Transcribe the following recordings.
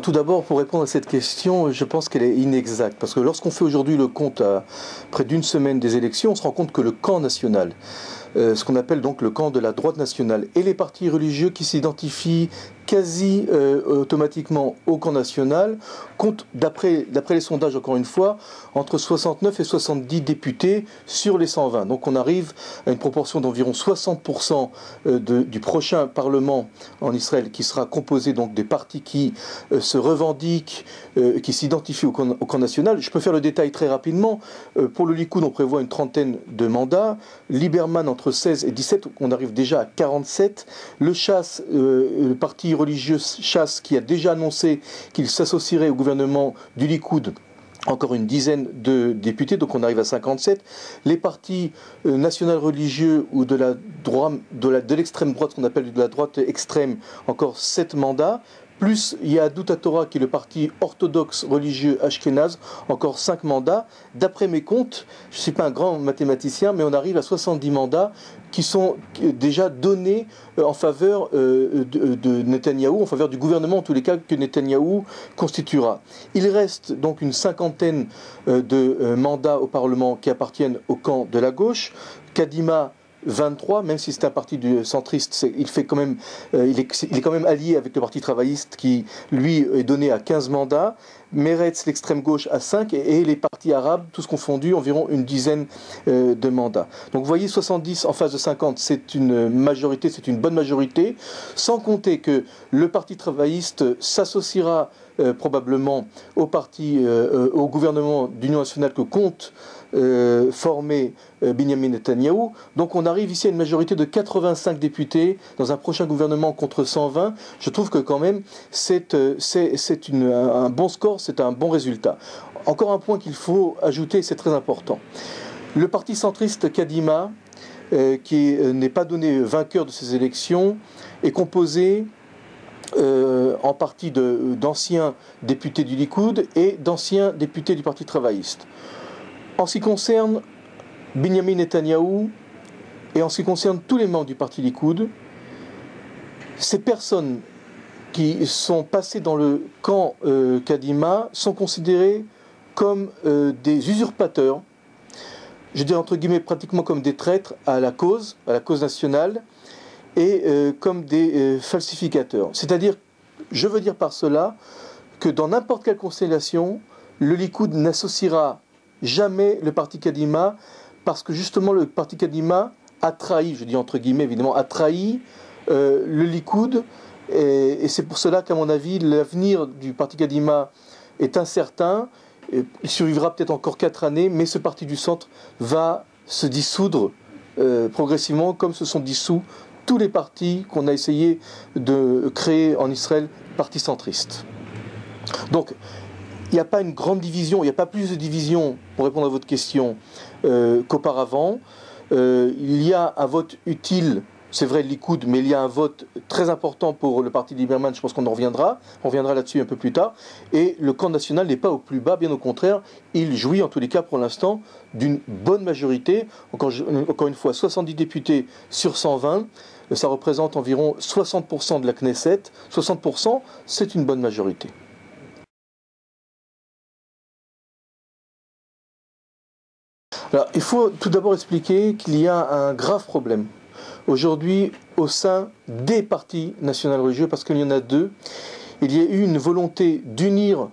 Tout d'abord, pour répondre à cette question, je pense qu'elle est inexacte. Parce que lorsqu'on fait aujourd'hui le compte à près d'une semaine des élections, on se rend compte que le camp national, ce qu'on appelle donc le camp de la droite nationale, et les partis religieux qui s'identifient quasi automatiquement au camp national, comptent, d'après les sondages encore une fois, entre 69 et 70 députés sur les 120. Donc on arrive à une proportion d'environ 60% du prochain Parlement en Israël qui sera composé donc des partis qui se revendiquent, qui s'identifient au camp national. Je peux faire le détail très rapidement. Pour le Likoud, on prévoit une trentaine de mandats. Lieberman entre 16 et 17, on arrive déjà à 47. Le Chasse, le parti religieux Chasse, qui a déjà annoncé qu'il s'associerait au gouvernement du Likoud, encore une dizaine de députés, donc on arrive à 57. Les partis national religieux ou de l'extrême droite, ce qu'on appelle de la droite extrême, encore 7 mandats. Plus il y a Yahadut HaTorah qui est le parti orthodoxe religieux Ashkenaz, encore 5 mandats. D'après mes comptes, je ne suis pas un grand mathématicien, mais on arrive à 70 mandats qui sont déjà donnés en faveur de Netanyahou, en faveur du gouvernement, en tous les cas, que Netanyahou constituera. Il reste donc une cinquantaine de mandats au Parlement qui appartiennent au camp de la gauche. Kadima, 23, même si c'est un parti centriste, il est quand même allié avec le parti travailliste qui, lui, est donné à 15 mandats. Meretz, l'extrême gauche, à 5, et les partis arabes, tous confondus, environ une dizaine de mandats. Donc vous voyez, 70 en face de 50, c'est une majorité, c'est une bonne majorité, sans compter que le parti travailliste s'associera probablement au gouvernement d'union nationale que compte former Binyamin Netanyahou. Donc on arrive ici à une majorité de 85 députés dans un prochain gouvernement contre 120. Je trouve que quand même c'est un bon score, c'est un bon résultat. Encore un point qu'il faut ajouter, c'est très important. Le parti centriste Kadima, qui n'est pas donné vainqueur de ces élections, est composé en partie d'anciens députés du Likoud et d'anciens députés du Parti travailliste. En ce qui concerne Binyamin Netanyahou et en ce qui concerne tous les membres du Parti Likoud, ces personnes qui sont passées dans le camp Kadima sont considérées comme des usurpateurs, je dirais entre guillemets pratiquement comme des traîtres à la cause nationale, et comme des falsificateurs. C'est-à-dire, je veux dire par cela que dans n'importe quelle constellation, le Likoud n'associera jamais le parti Kadima, parce que justement le parti Kadima a trahi, je dis entre guillemets évidemment, a trahi le Likoud, et c'est pour cela qu'à mon avis l'avenir du parti Kadima est incertain. Il survivra peut-être encore 4 années, mais ce parti du centre va se dissoudre progressivement, comme se sont dissous tous les partis qu'on a essayé de créer en Israël, partis centristes. Donc, il n'y a pas une grande division, il n'y a pas plus de division, pour répondre à votre question, qu'auparavant. Il y a un vote utile, c'est vrai, le Likoud, mais il y a un vote très important pour le parti Lieberman, je pense qu'on en reviendra. On reviendra là-dessus un peu plus tard. Et le camp national n'est pas au plus bas, bien au contraire, il jouit en tous les cas pour l'instant d'une bonne majorité. Encore une fois, 70 députés sur 120, ça représente environ 60% de la Knesset. 60%, c'est une bonne majorité. Alors, il faut tout d'abord expliquer qu'il y a un grave problème aujourd'hui au sein des partis nationaux religieux, parce qu'il y en a 2. Il y a eu une volonté d'unir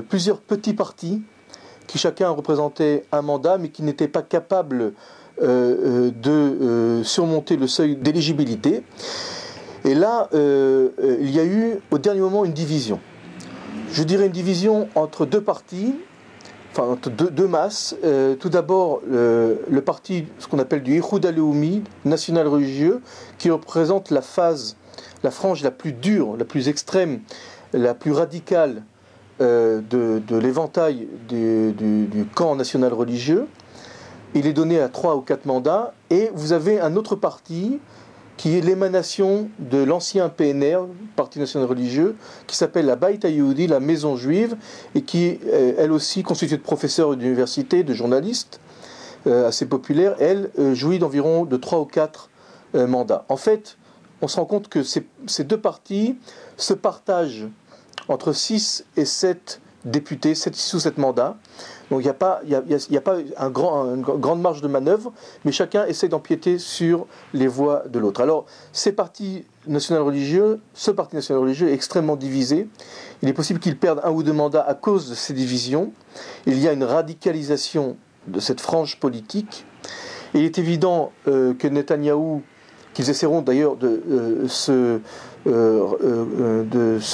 plusieurs petits partis qui chacun représentait un mandat, mais qui n'étaient pas capables de surmonter le seuil d'éligibilité. Et là, il y a eu au dernier moment une division. Je dirais une division entre 2 partis, enfin entre deux masses. Tout d'abord, le parti, ce qu'on appelle du Ihoud HaLeumi, national religieux, qui représente la frange la plus dure, la plus extrême, la plus radicale de l'éventail du camp national religieux. Il est donné à 3 ou 4 mandats. Et vous avez un autre parti qui est l'émanation de l'ancien PNR, Parti national religieux, qui s'appelle la Beit HaYehudi, la maison juive, et qui est elle aussi constituée de professeurs d'université, de journalistes, assez populaire. Elle jouit d'environ de 3 ou 4 mandats. En fait, on se rend compte que ces 2 partis se partagent entre 6 et 7 députés, 6 ou 7 mandats. Donc il n'y a pas une grande marge de manœuvre, mais chacun essaie d'empiéter sur les voix de l'autre. Alors, ce parti national religieux est extrêmement divisé. Il est possible qu'il perde 1 ou 2 mandats à cause de ces divisions. Il y a une radicalisation de cette frange politique. Et il est évident que Netanyahou, qu'ils essaieront d'ailleurs de se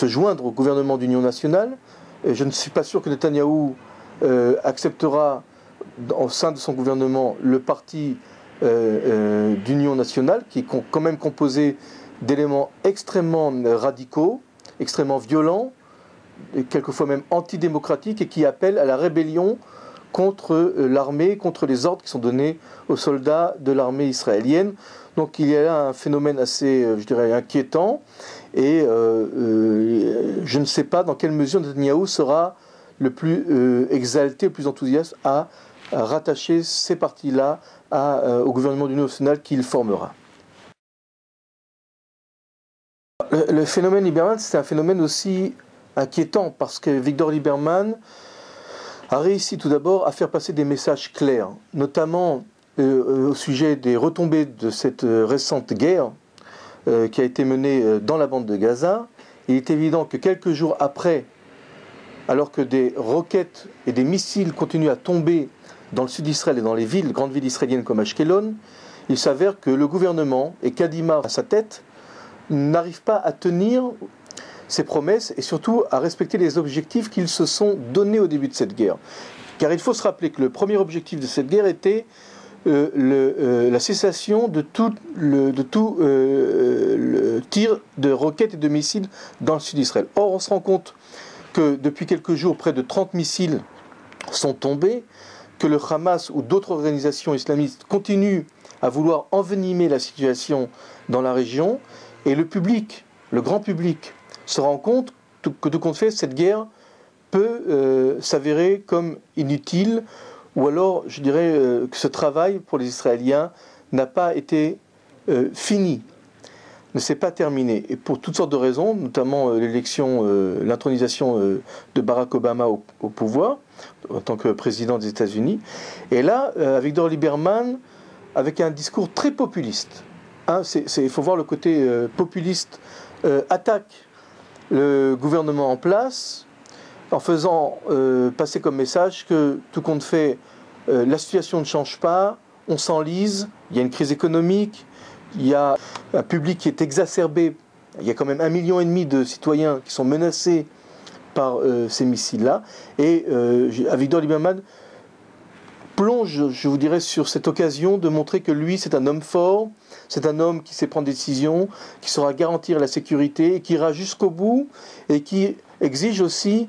joindre au gouvernement d'union nationale. Je ne suis pas sûr que Netanyahou acceptera au sein de son gouvernement le parti d'union nationale, qui est quand même composé d'éléments extrêmement radicaux, extrêmement violents, et quelquefois même antidémocratiques, et qui appellent à la rébellion contre l'armée, contre les ordres qui sont donnés aux soldats de l'armée israélienne. Donc il y a là un phénomène assez, je dirais, inquiétant, et je ne sais pas dans quelle mesure Netanyahou sera le plus exalté, le plus enthousiaste à rattacher ces partis-là au gouvernement d'union nationale qu'il formera. Le phénomène Lieberman, c'est un phénomène aussi inquiétant, parce que Victor Lieberman a réussi tout d'abord à faire passer des messages clairs, notamment au sujet des retombées de cette récente guerre qui a été menée dans la bande de Gaza. Il est évident que quelques jours après, alors que des roquettes et des missiles continuent à tomber dans le sud d'Israël et dans les grandes villes israéliennes comme Ashkelon, il s'avère que le gouvernement, et Kadima à sa tête, n'arrivent pas à tenir ses promesses et surtout à respecter les objectifs qu'ils se sont donnés au début de cette guerre. Car il faut se rappeler que le premier objectif de cette guerre était la cessation de tout le tir de roquettes et de missiles dans le sud d'Israël. Or, on se rend compte que depuis quelques jours, près de 30 missiles sont tombés, que le Hamas ou d'autres organisations islamistes continuent à vouloir envenimer la situation dans la région, et le public, le grand public, se rend compte que de compte fait, cette guerre peut s'avérer comme inutile, ou alors, je dirais, que ce travail pour les Israéliens n'a pas été fini, ne s'est pas terminé. Et pour toutes sortes de raisons, notamment l'intronisation de Barack Obama au pouvoir, en tant que président des États-Unis. Et là, Victor Lieberman, avec un discours très populiste. Il faut voir le côté populiste, attaque le gouvernement en place, en faisant passer comme message que tout compte fait, la situation ne change pas, on s'enlise, il y a une crise économique, il y a un public qui est exacerbé, il y a quand même 1,5 million de citoyens qui sont menacés par ces missiles-là, et Victor Lieberman plonge, je vous dirais, sur cette occasion de montrer que lui, c'est un homme fort, c'est un homme qui sait prendre des décisions, qui saura garantir la sécurité, et qui ira jusqu'au bout, et qui exige aussi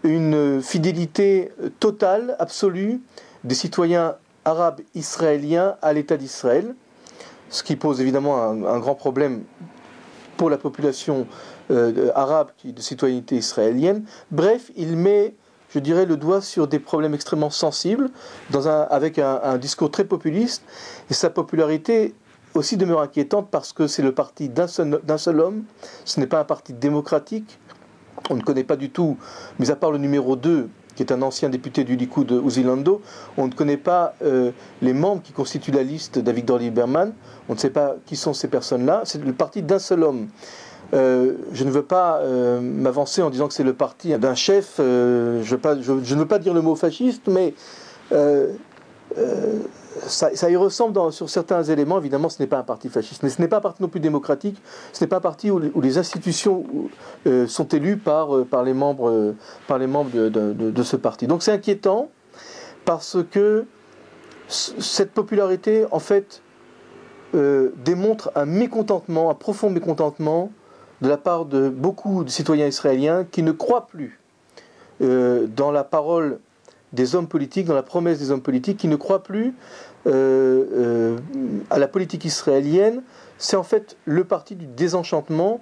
une fidélité totale, absolue, des citoyens arabes israéliens à l'État d'Israël, ce qui pose évidemment un grand problème pour la population arabe de citoyenneté israélienne. Bref, il met, je dirais, le doigt sur des problèmes extrêmement sensibles, avec un discours très populiste, et sa popularité aussi demeure inquiétante parce que c'est le parti d'un seul homme, ce n'est pas un parti démocratique, on ne connaît pas du tout, mis à part le numéro 2, qui est un ancien député du Likoud, Uzi Lando, on ne connaît pas les membres qui constituent la liste d'Avigdor Lieberman, on ne sait pas qui sont ces personnes-là, c'est le parti d'un seul homme. Je ne veux pas m'avancer en disant que c'est le parti d'un chef, je ne veux pas dire le mot fasciste, mais ça y ressemble sur certains éléments. Évidemment, ce n'est pas un parti fasciste, mais ce n'est pas un parti non plus démocratique, ce n'est pas un parti où les institutions sont élues par les membres de ce parti. Donc c'est inquiétant, parce que cette popularité, en fait, démontre un mécontentement, un profond mécontentement de la part de beaucoup de citoyens israéliens qui ne croient plus dans la parole des hommes politiques, dans la promesse des hommes politiques, qui ne croient plus à la politique israélienne. C'est en fait le parti du désenchantement,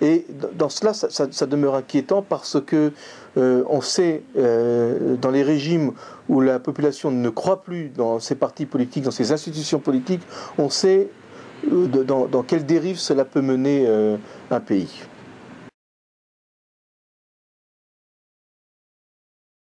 et dans cela, ça demeure inquiétant, parce que on sait, dans les régimes où la population ne croit plus dans ces partis politiques, dans ces institutions politiques, on sait dans quelle dérive cela peut mener un pays.